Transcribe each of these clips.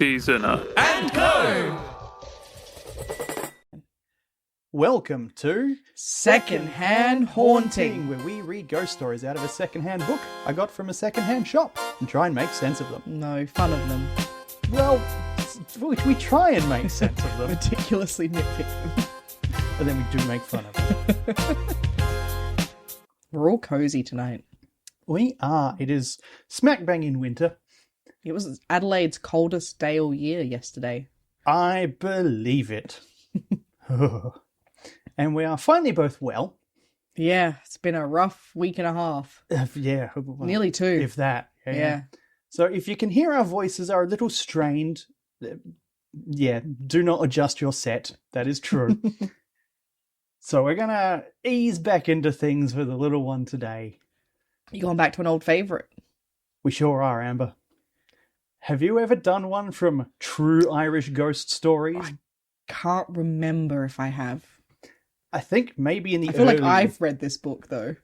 Seasoner and Co. Welcome to Secondhand Haunting. where we read ghost stories out of a secondhand book I got from a secondhand shop and try and make sense of them. No, fun of them. Well, we try and make sense of them, Meticulously nitpick them. but then we do make fun of them. We're all cozy tonight. We are. It is smack bang in winter. It was Adelaide's coldest day all year yesterday. I believe it. And we are finally both well. Yeah, it's been a rough week and a half. Yeah. Well, Nearly two. If that. Yeah. So if you can hear our voices are a little strained, do not adjust your set. That is true. So we're going to ease back into things for the little one today. You going back to an old favourite? We sure are, Amber. Have you ever done one from True Irish Ghost Stories? I can't remember if I have. I think maybe in the I feel like early... I've read this book, though.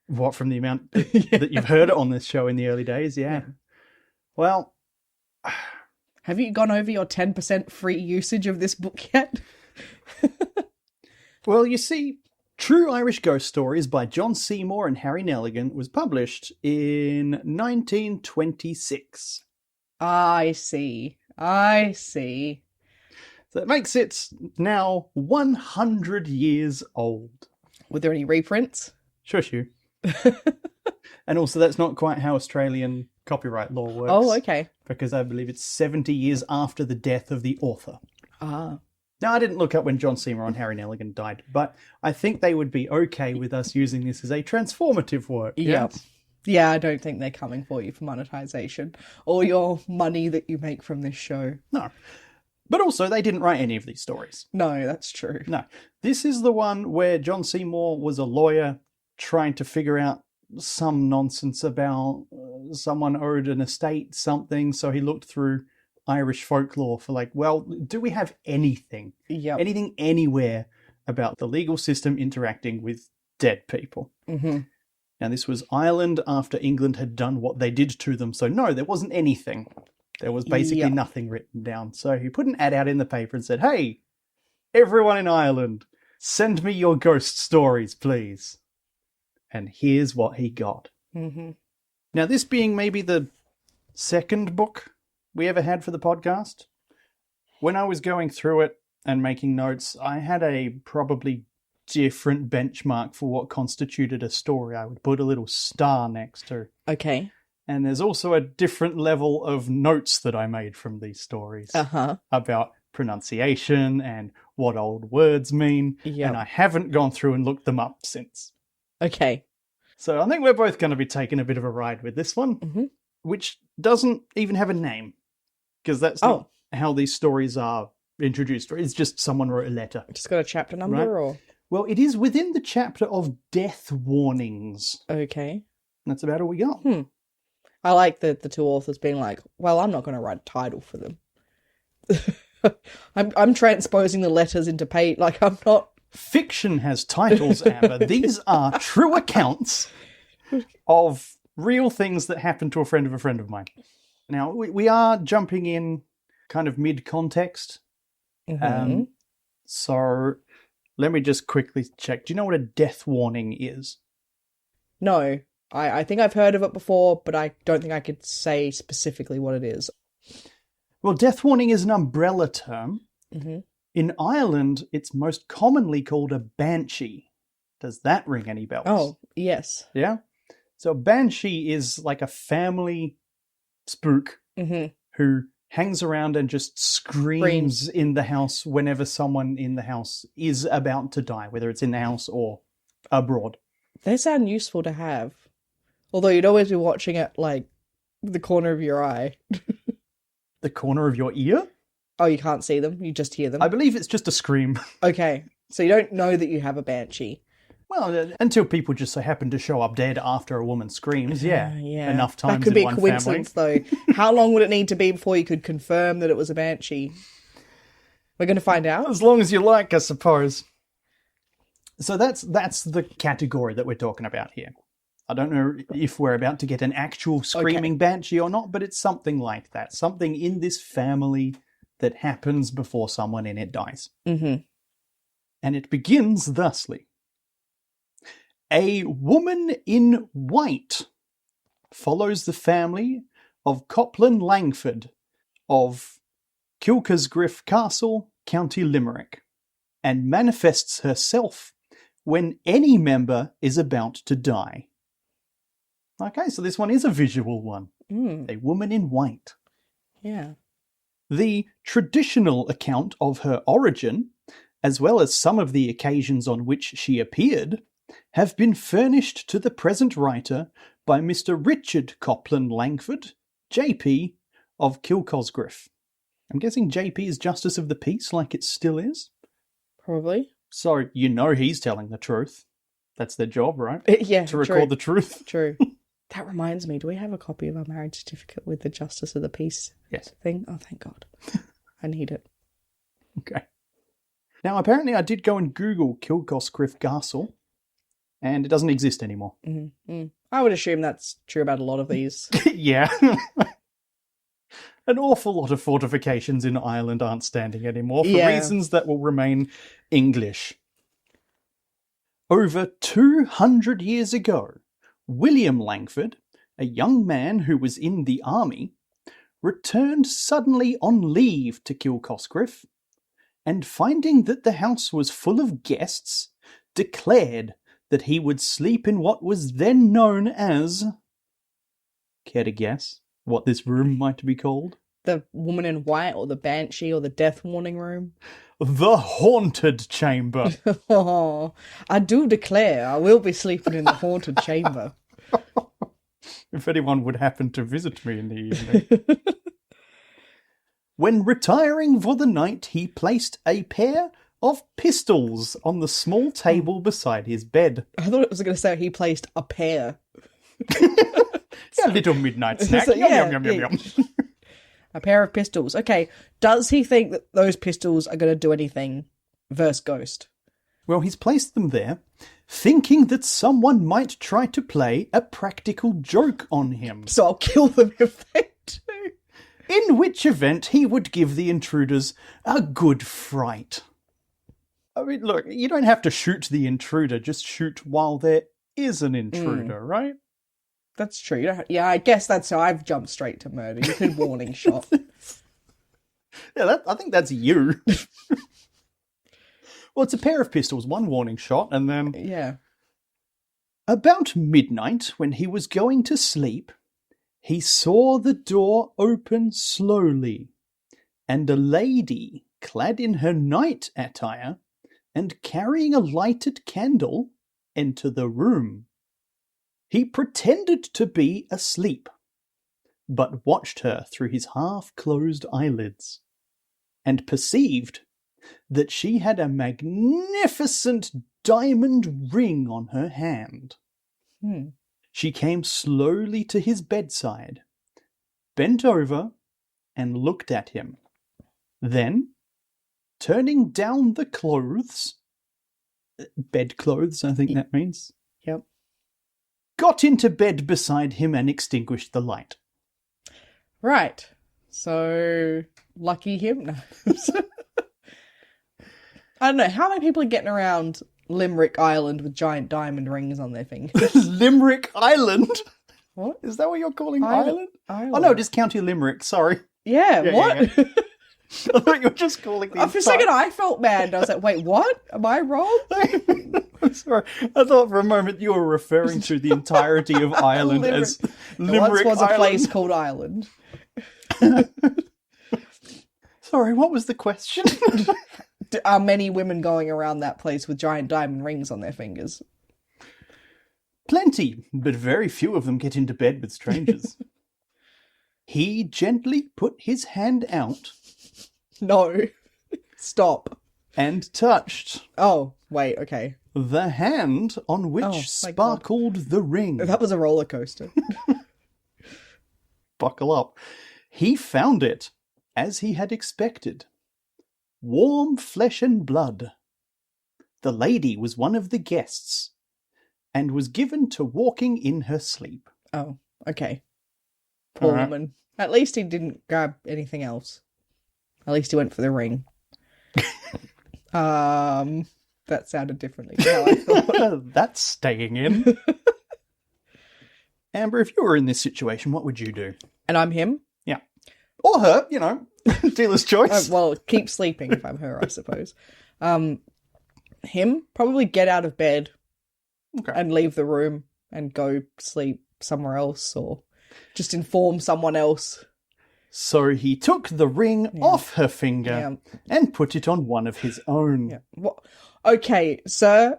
What, from the amount that you've heard it on this show in the early days? Yeah. Well... Have you gone over your 10% free usage of this book yet? Well, you see, True Irish Ghost Stories by John Seymour and Harry Neligan was published in 1926. I see. So it makes it now 100 years old. Were there any reprints? Shush you. And also that's not quite how Australian copyright law works. Oh, okay. Because I believe it's 70 years after the death of the author. Ah. Now, I didn't look up when John Seymour and Harry Neligan died, but I think they would be okay with us using this as a transformative work. Yeah. Yeah, I don't think they're coming for you for monetization or your money that you make from this show. No. But also, they didn't write any of these stories. No, that's true. No. This is the one where John Seymour was a lawyer trying to figure out some nonsense about someone owed an estate something, so he looked through Irish folklore for like, well, do we have anything? Yep. Anything anywhere about the legal system interacting with dead people? Mm-hmm. Now, this was Ireland after England had done what they did to them, so no, there wasn't anything. There was basically nothing written down. So he put an ad out in the paper and said, hey, everyone in Ireland, send me your ghost stories, please. And here's what he got. Mm-hmm. Now, this being maybe the second book we ever had for the podcast, when I was going through it and making notes, I had a probably different benchmark for what constituted a story. I would put a little star next to. Okay. And there's also a different level of notes that I made from these stories about pronunciation and what old words mean. Yep. And I haven't gone through and looked them up since. Okay. So I think we're both going to be taking a bit of a ride with this one, which doesn't even have a name, because that's not how these stories are introduced. It's just someone wrote a letter. Just got a chapter number, Right. or? Well, it is within the chapter of death warnings. Okay. That's about all we got. I like the two authors being like, well, I'm not going to write a title for them. I'm transposing the letters into page, like I'm not... Fiction has titles, Amber. These are true accounts of real things that happened to a friend of mine. Now, we are jumping in kind of mid-context. So let me just quickly check. Do you know what a death warning is? No. I think I've heard of it before, but I don't think I could say specifically what it is. Well, death warning is an umbrella term. In Ireland, it's most commonly called a banshee. Does that ring any bells? Oh, yes. Yeah? So banshee is like a family spook who hangs around and just screams in the house whenever someone in the house is about to die, whether it's in the house or abroad. They sound useful to have. Although you'd always be watching it, like, the corner of your eye. The corner of your ear? Oh, you can't see them? You just hear them? I believe it's just a scream. Okay. So you don't know that you have a banshee? Well, until people just so happen to show up dead after a woman screams, yeah. Enough times that could be in a one coincidence, family. though. How long would it need to be before you could confirm that it was a banshee? We're going to find out? As long as you like, I suppose. So that's the category that we're talking about here. I don't know if we're about to get an actual screaming banshee or not, but it's something like that. Something in this family that happens before someone in it dies. Mm-hmm. And it begins thusly. A woman in white follows the family of Copland Langford of Kilcosgriff Castle, County Limerick, and manifests herself when any member is about to die. Okay, so this one is a visual one. A woman in white. Yeah. The traditional account of her origin, as well as some of the occasions on which she appeared, have been furnished to the present writer by Mr. Richard Copland Langford, JP, of Kilcosgriff. I'm guessing JP is Justice of the Peace, like it still is? Probably. So you know he's telling the truth. That's their job, right? Yeah, to record the truth. True. That reminds me, do we have a copy of our marriage certificate with the Justice of the Peace thing? Oh, thank God. I need it. Okay. Now, apparently I did go and Google Kilcosgriff Castle, and it doesn't exist anymore. Mm-hmm. I would assume that's true about a lot of these. Yeah. An awful lot of fortifications in Ireland aren't standing anymore for reasons that will remain English. Over 200 years ago, William Langford, a young man who was in the army, returned suddenly on leave to Kilcosgriff, and finding that the house was full of guests, declared that he would sleep in what was then known as... Care to guess what this room might be called? The woman in white, or the Banshee, or the death warning room? The haunted chamber. Oh, I do declare I will be sleeping in the haunted chamber. If anyone would happen to visit me in the evening. When retiring for the night, he placed a pair of pistols on the small table beside his bed. I thought it was going to say he placed a pair. A little midnight snack. So, Yum, yum, yum, yum. A pair of pistols. Okay, does he think that those pistols are going to do anything versus Ghost? Well, he's placed them there, thinking that someone might try to play a practical joke on him. So I'll kill them if they do. In which event he would give the intruders a good fright. I mean, look, you don't have to shoot the intruder, just shoot while there is an intruder, right? That's true. Yeah, I guess that's how I've jumped straight to murder. You could warning shot. Yeah, I think that's you. Well, it's a pair of pistols, one warning shot, and then... Yeah. About midnight, when he was going to sleep, he saw the door open slowly, and a lady, clad in her night attire, and carrying a lighted candle, enter the room. He pretended to be asleep, but watched her through his half-closed eyelids, and perceived that she had a magnificent diamond ring on her hand. She came slowly to his bedside, bent over, and looked at him. Then, turning down the clothes, bedclothes, I think that means. Yep. Got into bed beside him and extinguished the light. Right. So, lucky him. No. I don't know, how many people are getting around Limerick Island with giant diamond rings on their fingers? Limerick Island? What? Is that what you're calling Ireland? Island? Oh no, just County Limerick, sorry. Yeah, what? Yeah. I thought you were just calling the For a second I felt bad. I was like, wait, what? Am I wrong? I'm sorry. I thought for a moment you were referring to the entirety of Ireland as Limerick Once was Island. a place called Ireland. Sorry, what was the question? Are many women going around that place with giant diamond rings on their fingers? Plenty, but very few of them get into bed with strangers. He gently put his hand out. No. Stop. And touched. Oh, wait, okay. The hand on which sparkled the ring. That was a roller coaster. Buckle up. He found it, as he had expected. Warm flesh and blood. The lady was one of the guests, and was given to walking in her sleep. Oh, okay. Poor woman. At least he didn't grab anything else. At least he went for the ring. That sounded differently to how I thought. That's staying in. Amber, if you were in this situation, what would you do? And I'm him? Yeah. Or her, you know. Dealer's choice. Well, keep sleeping if I'm her, I suppose. Him? Probably get out of bed and leave the room and go sleep somewhere else or just inform someone else. So he took the ring off her finger and put it on one of his own. Yeah. What? Okay, sir,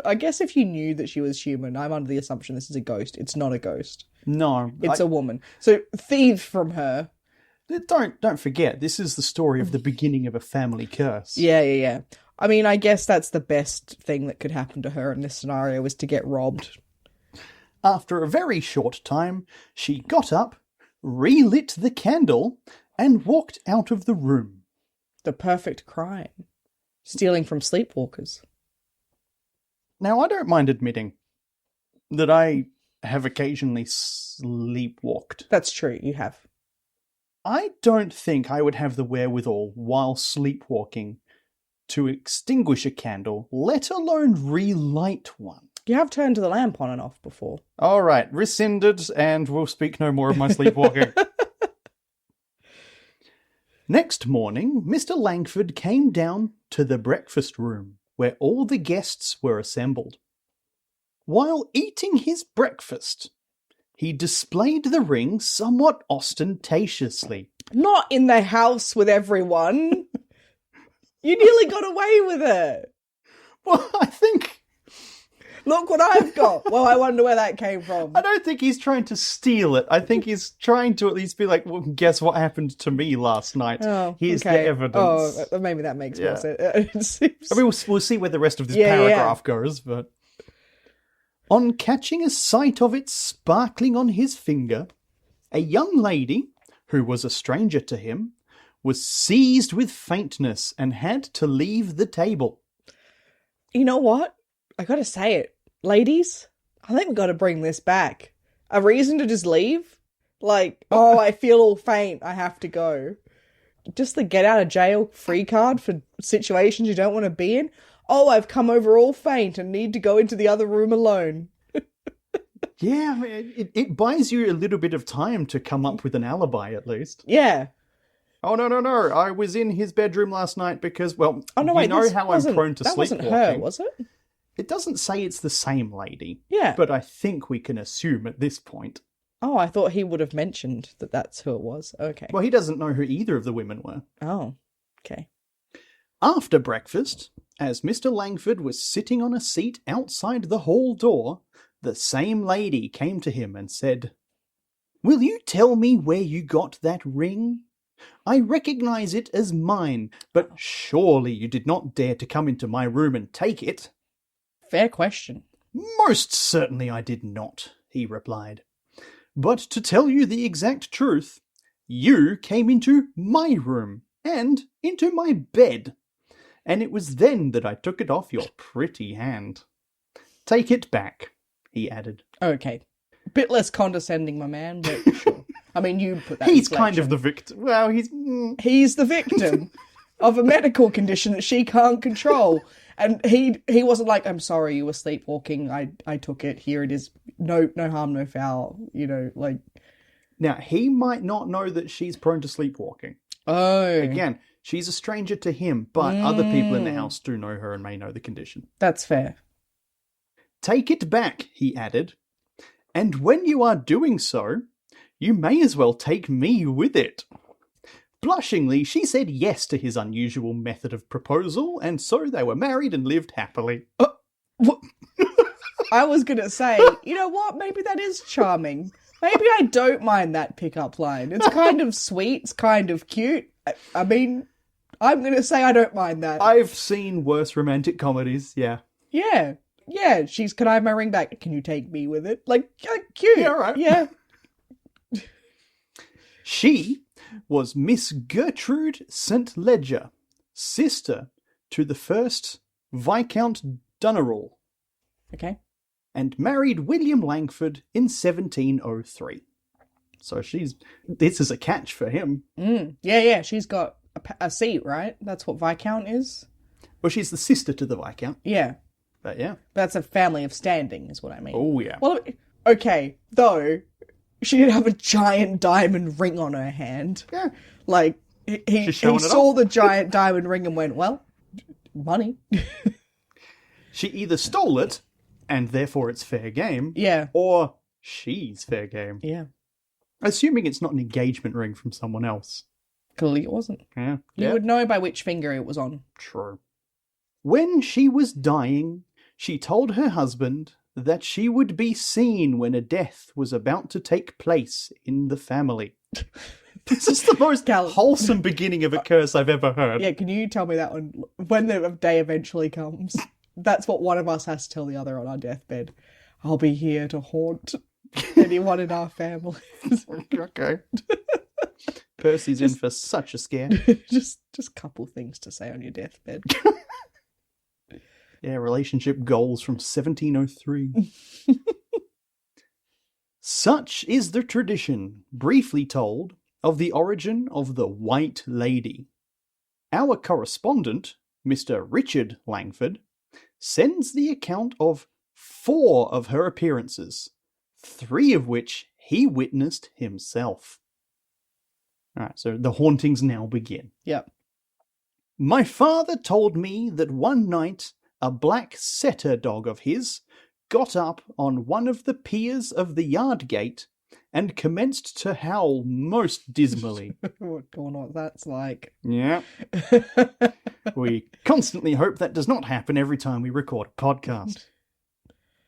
I guess if you knew that she was human, I'm under the assumption this is a ghost. It's not a ghost. No. It's a woman. So thieve from her. Don't forget, this is the story of the beginning of a family curse. Yeah. I mean, I guess that's the best thing that could happen to her in this scenario was to get robbed. After a very short time, she got up, relit the candle, and walked out of the room. The perfect crime. Stealing from sleepwalkers. Now, I don't mind admitting that I have occasionally sleepwalked. That's true, you have. I don't think I would have the wherewithal while sleepwalking to extinguish a candle, let alone relight one. You have turned the lamp on and off before. All right, rescinded, and we'll speak no more of my sleepwalking. Next morning, Mr. Langford came down to the breakfast room, where all the guests were assembled. While eating his breakfast, he displayed the ring somewhat ostentatiously. Not in the house with everyone. You nearly got away with it. Well, I think... Look what I've got. Well, I wonder where that came from. I don't think he's trying to steal it. I think he's trying to at least be like, well, guess what happened to me last night? Oh, Here's the evidence. Oh, maybe that makes more sense. I mean, we'll see where the rest of this paragraph goes, but... On catching a sight of it sparkling on his finger, a young lady, who was a stranger to him, was seized with faintness and had to leave the table. You know what? I gotta say it. Ladies, I think we've got to bring this back. A reason to just leave? Like, oh, I feel all faint, I have to go. Just the get out of jail free card for situations you don't want to be in? Oh, I've come over all faint and need to go into the other room alone. Yeah, I mean, it buys you a little bit of time to come up with an alibi, at least. Yeah. Oh, no. I was in his bedroom last night because, well, oh, no, wait, you know how I'm prone to sleepwalking. That wasn't her, was it? It doesn't say it's the same lady. Yeah. But I think we can assume at this point. Oh, I thought he would have mentioned that that's who it was. Okay. Well, he doesn't know who either of the women were. Oh, okay. After breakfast, as Mr. Langford was sitting on a seat outside the hall door, the same lady came to him and said, "Will you tell me where you got that ring? I recognise it as mine, but surely you did not dare to come into my room and take it." Fair question. "Most certainly I did not," he replied. "But to tell you the exact truth, you came into my room and into my bed, and it was then that I took it off your pretty hand. Take it back," he added. Okay. A bit less condescending, my man, but sure. I mean, you put that He's kind of the victim. Well, He's the victim of a medical condition that she can't control. And he wasn't like, "I'm sorry, you were sleepwalking. I took it. Here it is. No harm, no foul." You know, like... Now, he might not know that she's prone to sleepwalking. Oh. Again, she's a stranger to him, but other people in the house do know her and may know the condition. That's fair. "Take it back," he added. "And when you are doing so, you may as well take me with it." Blushingly, she said yes to his unusual method of proposal, and so they were married and lived happily. I was going to say, you know what? Maybe that is charming. Maybe I don't mind that pickup line. It's kind of sweet. It's kind of cute. I mean, I'm going to say I don't mind that. I've seen worse romantic comedies, yeah. Yeah. Can I have my ring back? Can you take me with it? Like, cute. Yeah, right. Yeah. She was Miss Gertrude St. Ledger, sister to the first Viscount Dunnerall. Okay. and married William Langford in 1703. So this is a catch for him. Yeah, she's got a seat, right? That's what Viscount is? Well, she's the sister to the Viscount. Yeah. But yeah. That's a family of standing, is what I mean. Oh, yeah. Well, okay, though, she did have a giant diamond ring on her hand. Yeah. Like, he saw the giant diamond ring and went, well, money. She either stole it, and therefore it's fair game. Yeah. Or she's fair game. Yeah. Assuming it's not an engagement ring from someone else. Clearly it wasn't. Yeah. You would know by which finger it was on. True. When she was dying, she told her husband that she would be seen when a death was about to take place in the family. This is the most wholesome beginning of a curse I've ever heard. Yeah, can you tell me that one? When the day eventually comes, that's what one of us has to tell the other on our deathbed. I'll be here to haunt anyone in our family. Okay. Percy's in for such a scare. Just couple things to say on your deathbed. Yeah, relationship goals from 1703. Such is the tradition, briefly told, of the origin of the White Lady. Our correspondent, Mr. Richard Langford, sends the account of 4 of her appearances, 3 of which he witnessed himself. Alright, so the hauntings now begin. Yep. My father told me that one night a black setter dog of his got up on one of the piers of the yard gate and commenced to howl most dismally. What that's like. Yeah. We constantly hope that does not happen every time we record a podcast.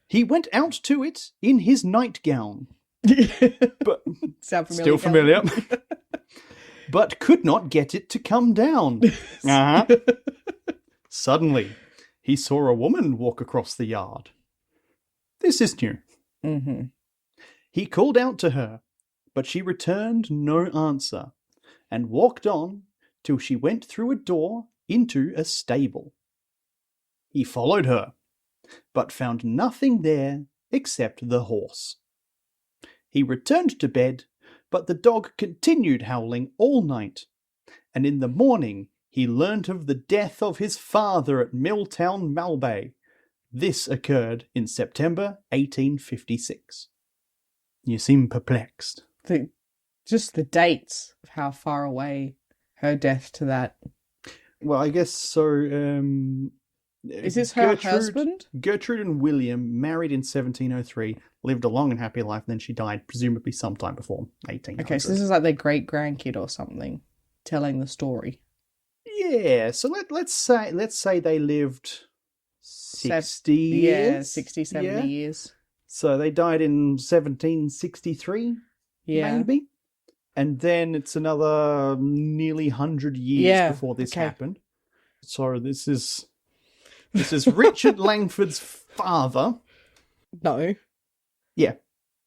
He went out to it in his nightgown. But Sound familiar? Still familiar. But could not get it to come down. Uh-huh. Suddenly, he saw a woman walk across the yard. This is new. Mm-hmm. He called out to her, but she returned no answer, and walked on till she went through a door into a stable. He followed her, but found nothing there except the horse. He returned to bed, but the dog continued howling all night, and in the morning he learnt of the death of his father at Milltown, Malbay. This occurred in September 1856. You seem perplexed. Just the dates of how far away her death to that. Well, I guess so. Is this her husband? Gertrude and William married in 1703, lived a long and happy life, and then she died presumably sometime before 1800. Okay, so this is like their great-grandkid or something telling the story. Yeah, so let's say they lived 60 years. Yeah, 60, 70 years. So they died in 1763, maybe? And then it's another nearly 100 years before this happened. So this is Richard Langford's father. No. Yeah.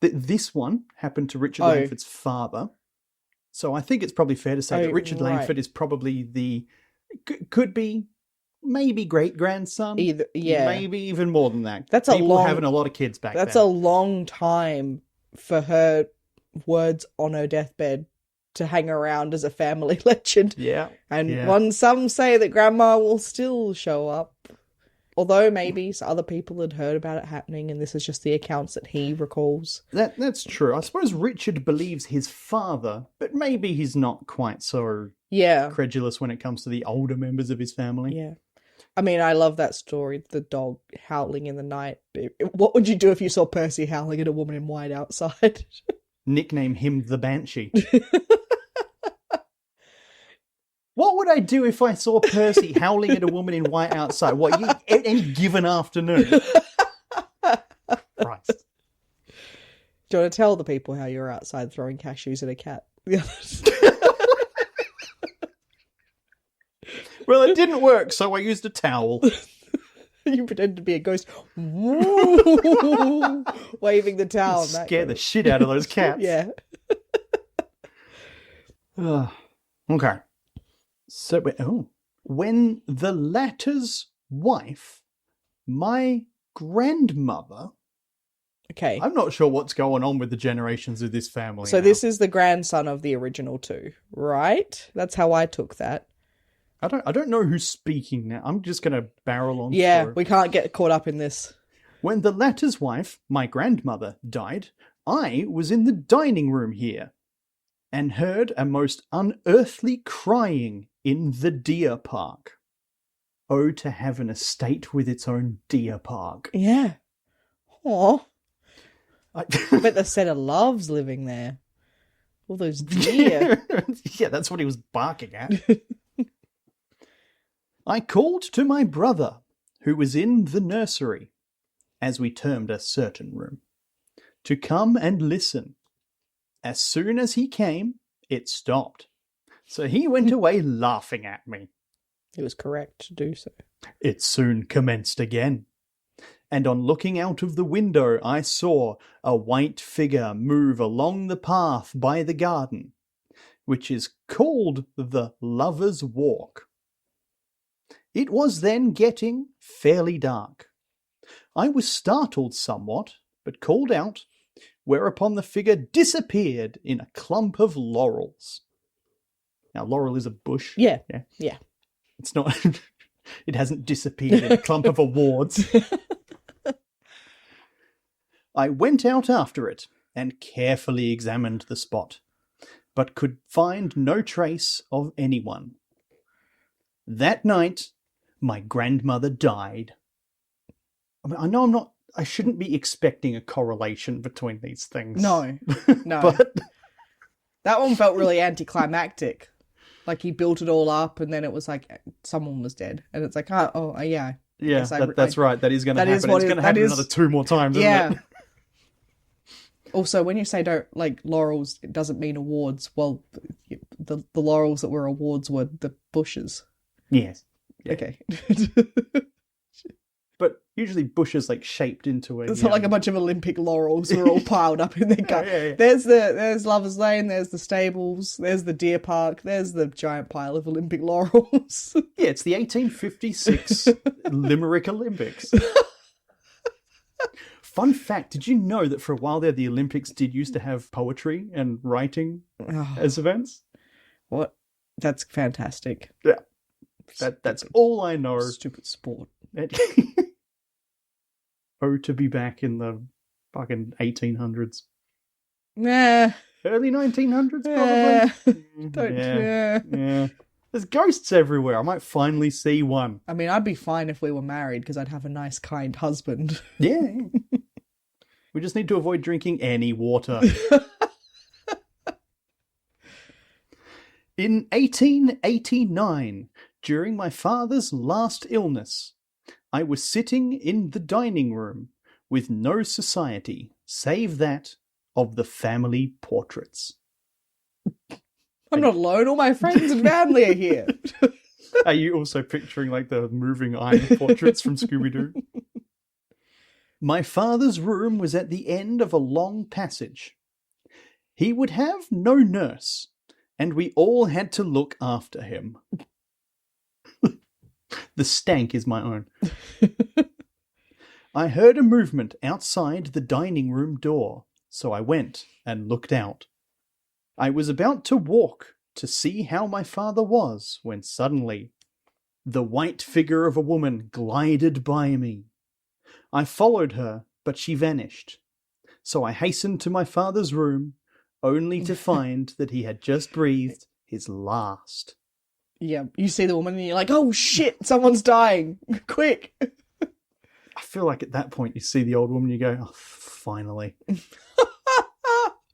This one happened to Richard Langford's father. So I think it's probably fair to say that Richard Langford is probably could be maybe great-grandson. Either, yeah. Maybe even more than that. That's People were having a lot of kids back then. That's a long time for her words on her deathbed to hang around as a family legend. Yeah. And some say that Grandma will still show up. Although maybe other people had heard about it happening and this is just the accounts that he recalls. That's true. I suppose Richard believes his father, but maybe he's not quite so credulous when it comes to the older members of his family. Yeah. I mean, I love that story, the dog howling in the night. What would you do if you saw Percy howling at a woman in white outside? Nickname him the Banshee. What would I do if I saw Percy howling at a woman in white outside? Any given afternoon? Christ. Do you want to tell the people how you were outside throwing cashews at a cat? Well, it didn't work, so I used a towel. You pretended to be a ghost. Waving the towel. Scare the shit out of those cats. Yeah. Okay. So, when the latter's wife, my grandmother, Okay. I'm not sure what's going on with the generations of this family. So now. this is the grandson of the original two, right? That's how I took that. I don't know who's speaking now. I'm just going to barrel on Yeah, through. we can't get caught up in this. When the latter's wife, my grandmother, died, I was in the dining room here and heard a most unearthly crying in the deer park. Oh, to have an estate with its own deer park. Yeah. Aw. I bet the setter loves living there. All those deer. Yeah, that's what he was barking at. I called to my brother, who was in the nursery, as we termed a certain room, to come and listen. As soon as he came, it stopped. So he went away laughing at me. He was correct to do so. It soon commenced again. And on looking out of the window, I saw a white figure move along the path by the garden, which is called the Lover's Walk. It was then getting fairly dark. I was startled somewhat, but called out, whereupon the figure disappeared in a clump of laurels. Now, laurel is a bush. Yeah. Yeah. It's not... It hasn't disappeared in a clump of awards. I went out after it and carefully examined the spot, but could find no trace of anyone. That night, my grandmother died. I mean, I know I shouldn't be expecting a correlation between these things. No. But That one felt really anticlimactic. Like he built it all up and then it was like someone was dead. And it's like, yeah. yeah, that's right. That is going to happen. It's going to happen another 2 more times, isn't it? Also, when you say don't like laurels, it doesn't mean awards. Well, the laurels that were awards were the bushes. Yes. Yeah. Okay. But usually bushes like shaped into a... It's not like a bunch of Olympic laurels were all piled up in their gut. Yeah. There's Lover's Lane, there's the stables, there's the deer park, there's the giant pile of Olympic laurels. Yeah, it's the 1856 Limerick Olympics. Fun fact, did you know that for a while there the Olympics did used to have poetry and writing as events? What? That's fantastic. Yeah. That's all I know. Stupid sport. Oh, to be back in the fucking 1800s. Nah. Early 1900s, probably? Yeah. There's ghosts everywhere. I might finally see one. I mean, I'd be fine if we were married because I'd have a nice, kind husband. Yeah. We just need to avoid drinking any water. In 1889, during my father's last illness, I was sitting in the dining room with no society save that of the family portraits. I'm not alone. All my friends and family are here. Are you also picturing like the moving iron portraits from Scooby-Doo? My father's room was at the end of a long passage. He would have no nurse, and we all had to look after him. The stank is my own. I heard a movement outside the dining room door, so I went and looked out. I was about to walk to see how my father was when suddenly the white figure of a woman glided by me. I followed her, but she vanished. So I hastened to my father's room, only to find that he had just breathed his last. Yeah, you see the woman and you're like, oh shit, someone's dying. Quick. I feel like at that point you see the old woman, you go, oh, finally.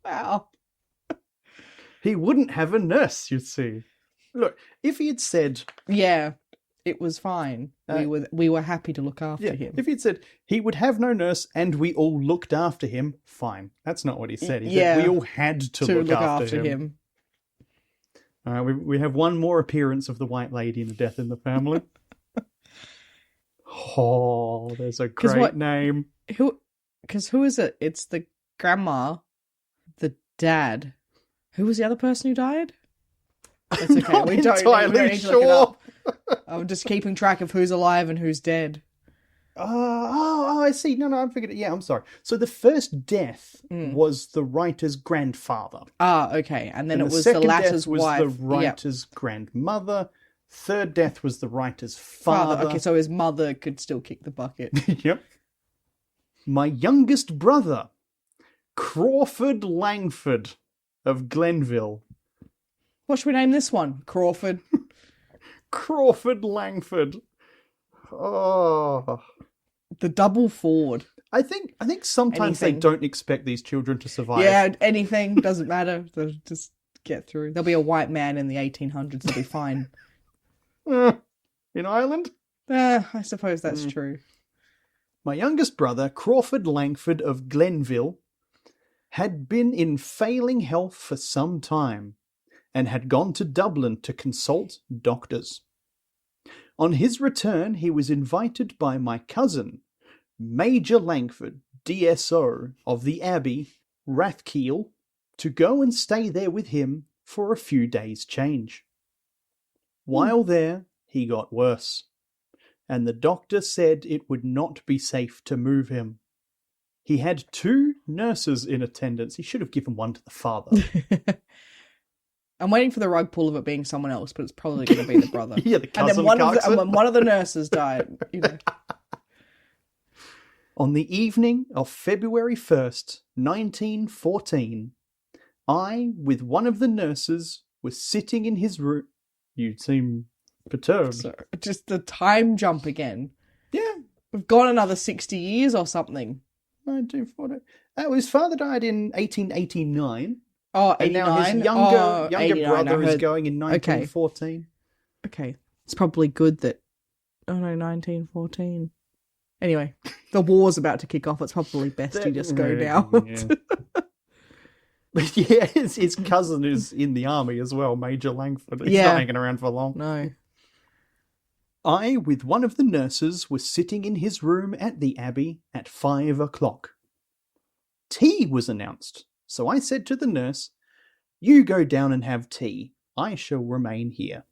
Wow. He wouldn't have a nurse, you see. Look, if he had said... Yeah, it was fine. We were happy to look after him. If he'd said he would have no nurse and we all looked after him, fine. That's not what he said. He said we all had to look after him. We have one more appearance of the White Lady in the Death in the Family. Oh, there's a great name. Who is it? It's the grandma, the dad. Who was the other person who died? That's okay. We don't need to look it up. I'm just keeping track of who's alive and who's dead. I see. No, I'm forgetting. Yeah, I'm sorry. So the first death was the writer's grandfather. Ah, okay. And then And it was the second latter's death was wife. the writer's grandmother. Third death was the writer's father. Okay, so his mother could still kick the bucket. Yep. My youngest brother, Crawford Langford of Glenville. What should we name this one? Crawford? Crawford Langford. Oh. The double Ford. I think sometimes Anything. they don't expect these children to survive. Yeah, anything. Doesn't matter. They'll just get through. There'll be a white man in the 1800s. They'll be fine. In Ireland? I suppose that's true. My youngest brother, Crawford Langford of Glenville, had been in failing health for some time and had gone to Dublin to consult doctors. On his return, he was invited by my cousin, Major Langford, DSO of the Abbey, Rathkeil, to go and stay there with him for a few days' change. While there, he got worse, and the doctor said it would not be safe to move him. He had 2 nurses in attendance. He should have given one to the father. I'm waiting for the rug pull of it being someone else, but it's probably going to be the brother. Yeah, the cousin. And then one of the nurses died. You know. On the evening of February 1st, 1914, I, with one of the nurses, was sitting in his room. You seem perturbed. So, just the time jump again. Yeah. We've gone another 60 years or something. 1940. His father died in 1889. Oh, And 89? now his younger 89, brother I is heard. going in 1914. Okay. It's probably good that... Oh no, 1914. Anyway, the war's about to kick off. It's probably best you just go now. Yeah, his cousin is in the army as well, Major Langford. He's not hanging around for long. No. I, with one of the nurses, was sitting in his room at the Abbey at 5 o'clock. Tea was announced, so I said to the nurse, "You go down and have tea. I shall remain here."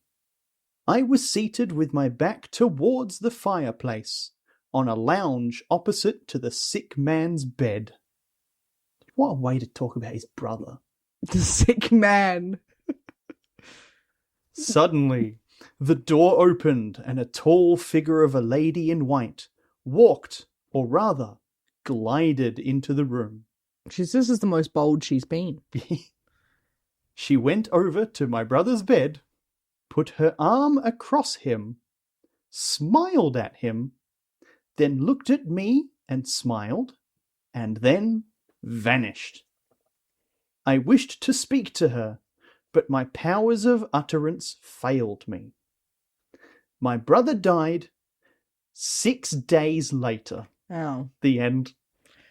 I was seated with my back towards the fireplace, on a lounge opposite to the sick man's bed. What a way to talk about his brother. The sick man. Suddenly, the door opened and a tall figure of a lady in white walked, or rather, glided into the room. This is the most bold she's been. She went over to my brother's bed, put her arm across him, smiled at him, then looked at me and smiled, and then vanished. I wished to speak to her, but my powers of utterance failed me. My brother died 6 days later. Wow. The end.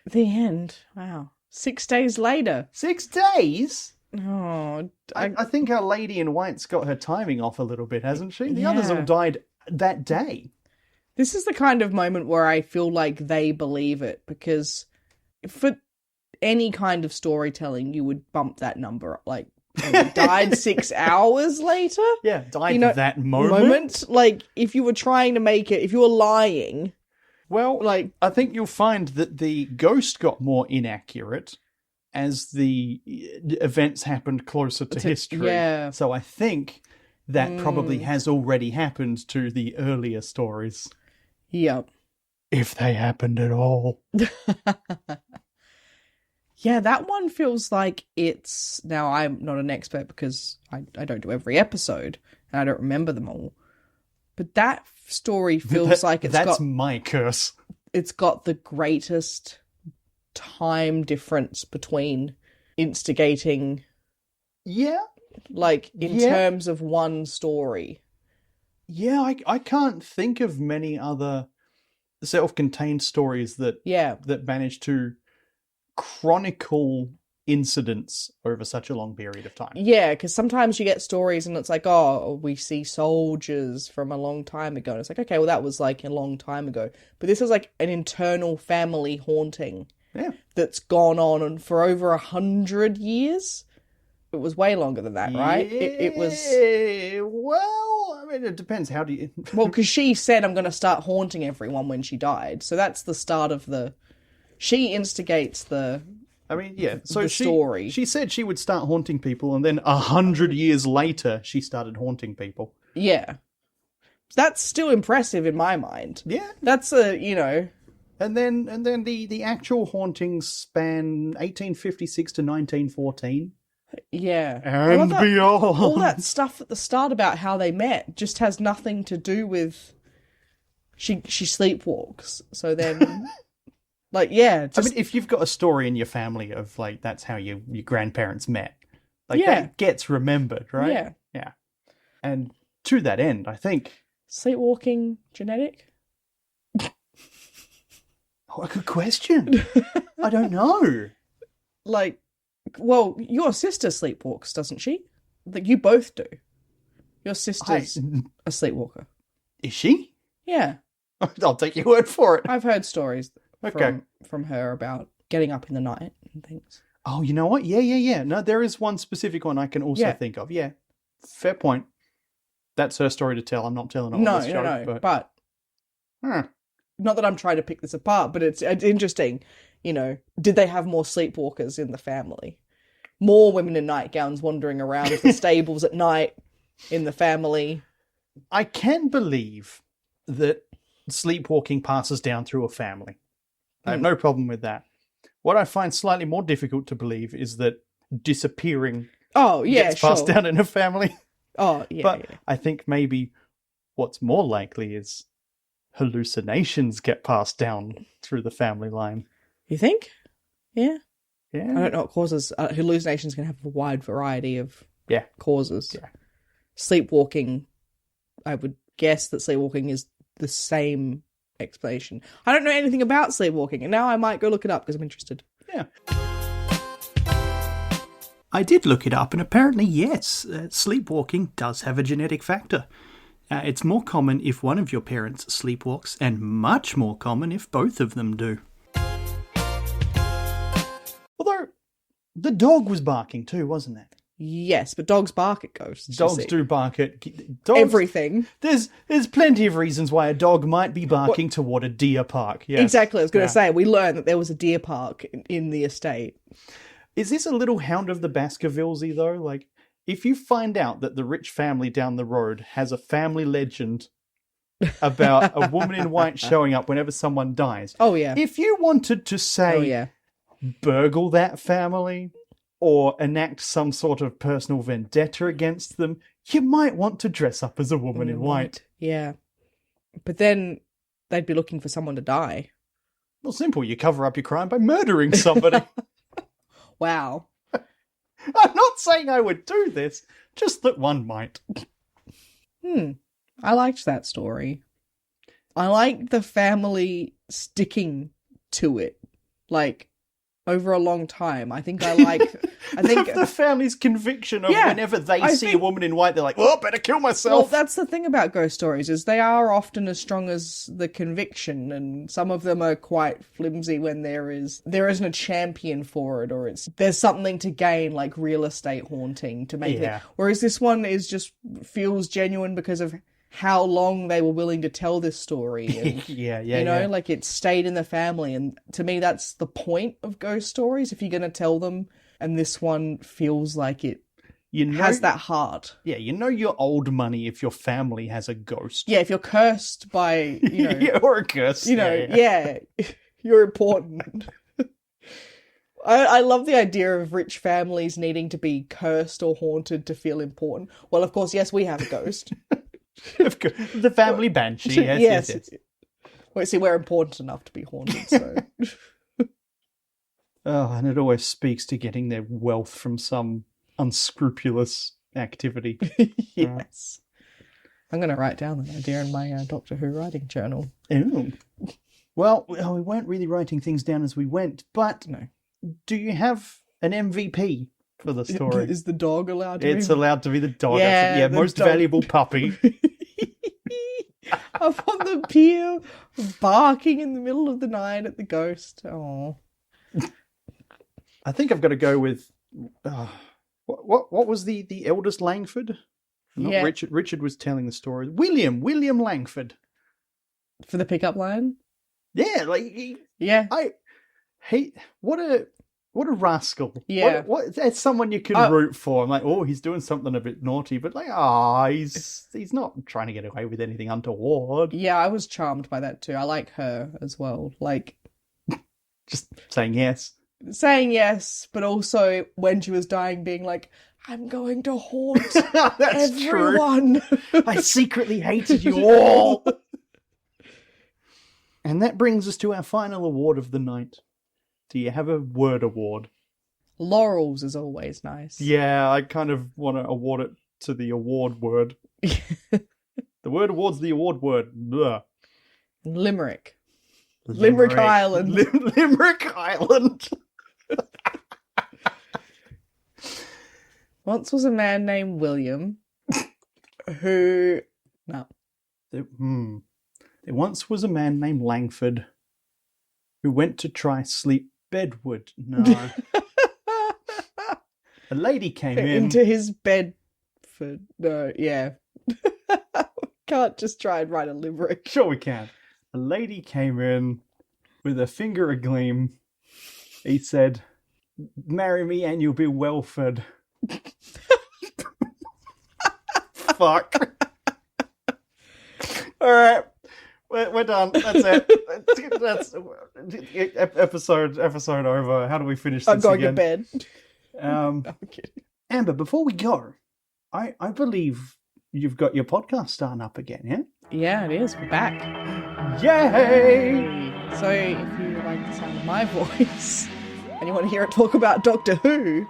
The end. Wow. 6 days later. 6 days? Oh, I think our lady in white's got her timing off a little bit, hasn't she? The others all died that day. This is the kind of moment where I feel like they believe it, because for any kind of storytelling, you would bump that number up. Like, died 6 hours later? Yeah, died that moment. Like, if you were trying to make it, if you were lying... Well, like, I think you'll find that the ghost got more inaccurate as the events happened closer to history. Yeah. So I think that probably has already happened to the earlier stories. Yep. If they happened at all. Yeah, that one feels like it's... Now, I'm not an expert because I don't do every episode and I don't remember them all. But that story feels like that's my curse. It's got the greatest time difference between instigating... Yeah. Like, in terms of one story. Yeah, I can't think of many other self-contained stories that manage to chronicle incidents over such a long period of time. Yeah, because sometimes you get stories and it's like, oh, we see soldiers from a long time ago. And it's like, okay, well, that was like a long time ago. But this is like an internal family haunting that's gone on for over 100 years. It was way longer than that, right? It was... Well, I mean, it depends. How do you... Well, because she said, I'm going to start haunting everyone when she died. So that's the start of the... She instigates the... I mean, yeah. So the story. She said she would start haunting people, and then 100 years later, she started haunting people. Yeah. That's still impressive in my mind. Yeah. That's a. And then the actual hauntings span 1856 to 1914. Yeah. And beyond. All that stuff at the start about how they met just has nothing to do with... She sleepwalks. So then... Like, yeah. I mean, if you've got a story in your family of, like, that's how your grandparents met, like, that gets remembered, right? Yeah. Yeah. And to that end, I think... Sleepwalking genetic? Oh, good question. I don't know. Like, well, your sister sleepwalks, doesn't she? Like, you both do. Your sister's a sleepwalker. Is she? Yeah. I'll take your word for it. I've heard stories Okay. from her about getting up in the night and things. Oh, you know what? Yeah. No, there is one specific one I can also think of. Yeah. Fair point. That's her story to tell. I'm not telling it on this show. No. But not that I'm trying to pick this apart, but it's interesting. Did they have more sleepwalkers in the family? More women in nightgowns wandering around the stables at night in the family? I can believe that sleepwalking passes down through a family. I have no problem with that. What I find slightly more difficult to believe is that disappearing gets passed down in a family. Oh, yeah. But I think maybe what's more likely is hallucinations get passed down through the family line. You think? Yeah. Yeah. I don't know what causes. Hallucinations can have a wide variety of causes. Yeah. Sleepwalking, I would guess that sleepwalking is the same explanation. I don't know anything about sleepwalking, and now I might go look it up because I'm interested. Yeah. I did look it up, and apparently, yes, sleepwalking does have a genetic factor. It's more common if one of your parents sleepwalks, and much more common if both of them do. Although, the dog was barking too, wasn't it? Yes, but dogs bark at ghosts. Dogs do bark at... Dogs, everything. There's plenty of reasons why a dog might be barking toward a deer park. Yes. Exactly, I was going to say, we learned that there was a deer park in the estate. Is this a little Hound of the Baskervillesy, though? Like, if you find out that the rich family down the road has a family legend about a woman in white showing up whenever someone dies... Oh, yeah. If you wanted to say, burgle that family... or enact some sort of personal vendetta against them, you might want to dress up as a woman in white. Yeah. But then they'd be looking for someone to die. Well, simple. You cover up your crime by murdering somebody. Wow. I'm not saying I would do this, just that one might. I liked that story. I like the family sticking to it. Like... over a long time. I think the family's conviction of whenever they see a woman in white, they're like, oh, better kill myself. Well, that's the thing about ghost stories, is they are often as strong as the conviction, and some of them are quite flimsy when there isn't a champion for it, or there's something to gain, like real estate haunting to make it. Whereas this one feels genuine because of how long they were willing to tell this story. And, like it stayed in the family. And to me, that's the point of ghost stories, if you're going to tell them. And this one feels like it has that heart. Yeah, you're old money if your family has a ghost. Yeah, if you're cursed by, or a curse. You're important. I love the idea of rich families needing to be cursed or haunted to feel important. Well, of course, yes, we have a ghost. The family Banshee, yes. Well, see, we're important enough to be haunted, so... and it always speaks to getting their wealth from some unscrupulous activity. Yes. I'm going to write down that idea in my Doctor Who writing journal. Oh. Well, we weren't really writing things down as we went, but do you have an MVP for the story? Is the dog allowed to It's allowed to be the dog. Yeah, most valuable puppy. Up on the pier, barking in the middle of the night at the ghost. Oh. I think I've got to go with... what was the eldest Langford Not Yeah. Richard. Richard was telling the story. William Langford. For the pickup line? Yeah, Yeah. what a rascal. Yeah. What that's someone you can root for. I'm like, oh, he's doing something a bit naughty, but he's not trying to get away with anything untoward. Yeah, I was charmed by that too. I like her as well. Like, Just saying yes. saying yes, but also when she was dying being like, I'm going to haunt That's everyone. true. I secretly hated you all. And that brings us to our final award of the night. Do you have a word award? Laurels is always nice. Yeah, I kind of want to award it to the award word. The word award's the award word. Blah. Limerick. Limerick Island. Limerick Island. Once was a man named William who... No. There once was a man named Langford who went to try sleep bedward. No. A lady came in. Into his Bedford. No, yeah. Can't just try and write a limerick. Sure we can. A lady came in with a finger agleam. He said, marry me and you'll be well-fed. Fuck. Alright. We're done. That's it. That's episode over. How do we finish this I'm going again? to bed. I'm kidding. Amber, before we go, I believe you've got your podcast starting up again, yeah? Yeah, it is. We're back. Yay! So if you like the sound of my voice and you want to hear it talk about Doctor Who,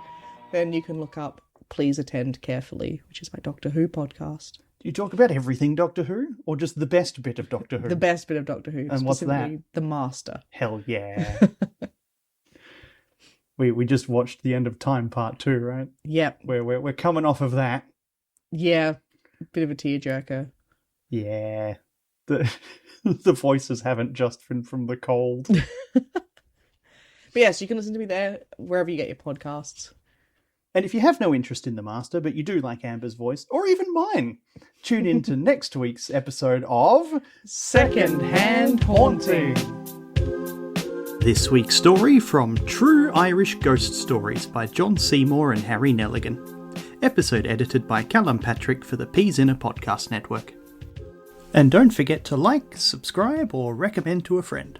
then you can look up Please Attend Carefully, which is my Doctor Who podcast. Do you talk about everything Doctor Who, or just the best bit of Doctor Who? The best bit of Doctor Who. And what's that? specifically The Master. Hell yeah. We just watched The End of Time Part 2, right? Yep. We're coming off of that. Yeah. Bit of a tearjerker. Yeah. The voices haven't just been from the cold. But yes, you can listen to me there, wherever you get your podcasts. And if you have no interest in The Master, but you do like Amber's voice, or even mine, tune in to next week's episode of Second-Hand Haunting. This week's story from True Irish Ghost Stories by John Seymour and Harry Neligan. Episode edited by Callum Patrick for the Peas in a Podcast Network. And don't forget to like, subscribe, or recommend to a friend.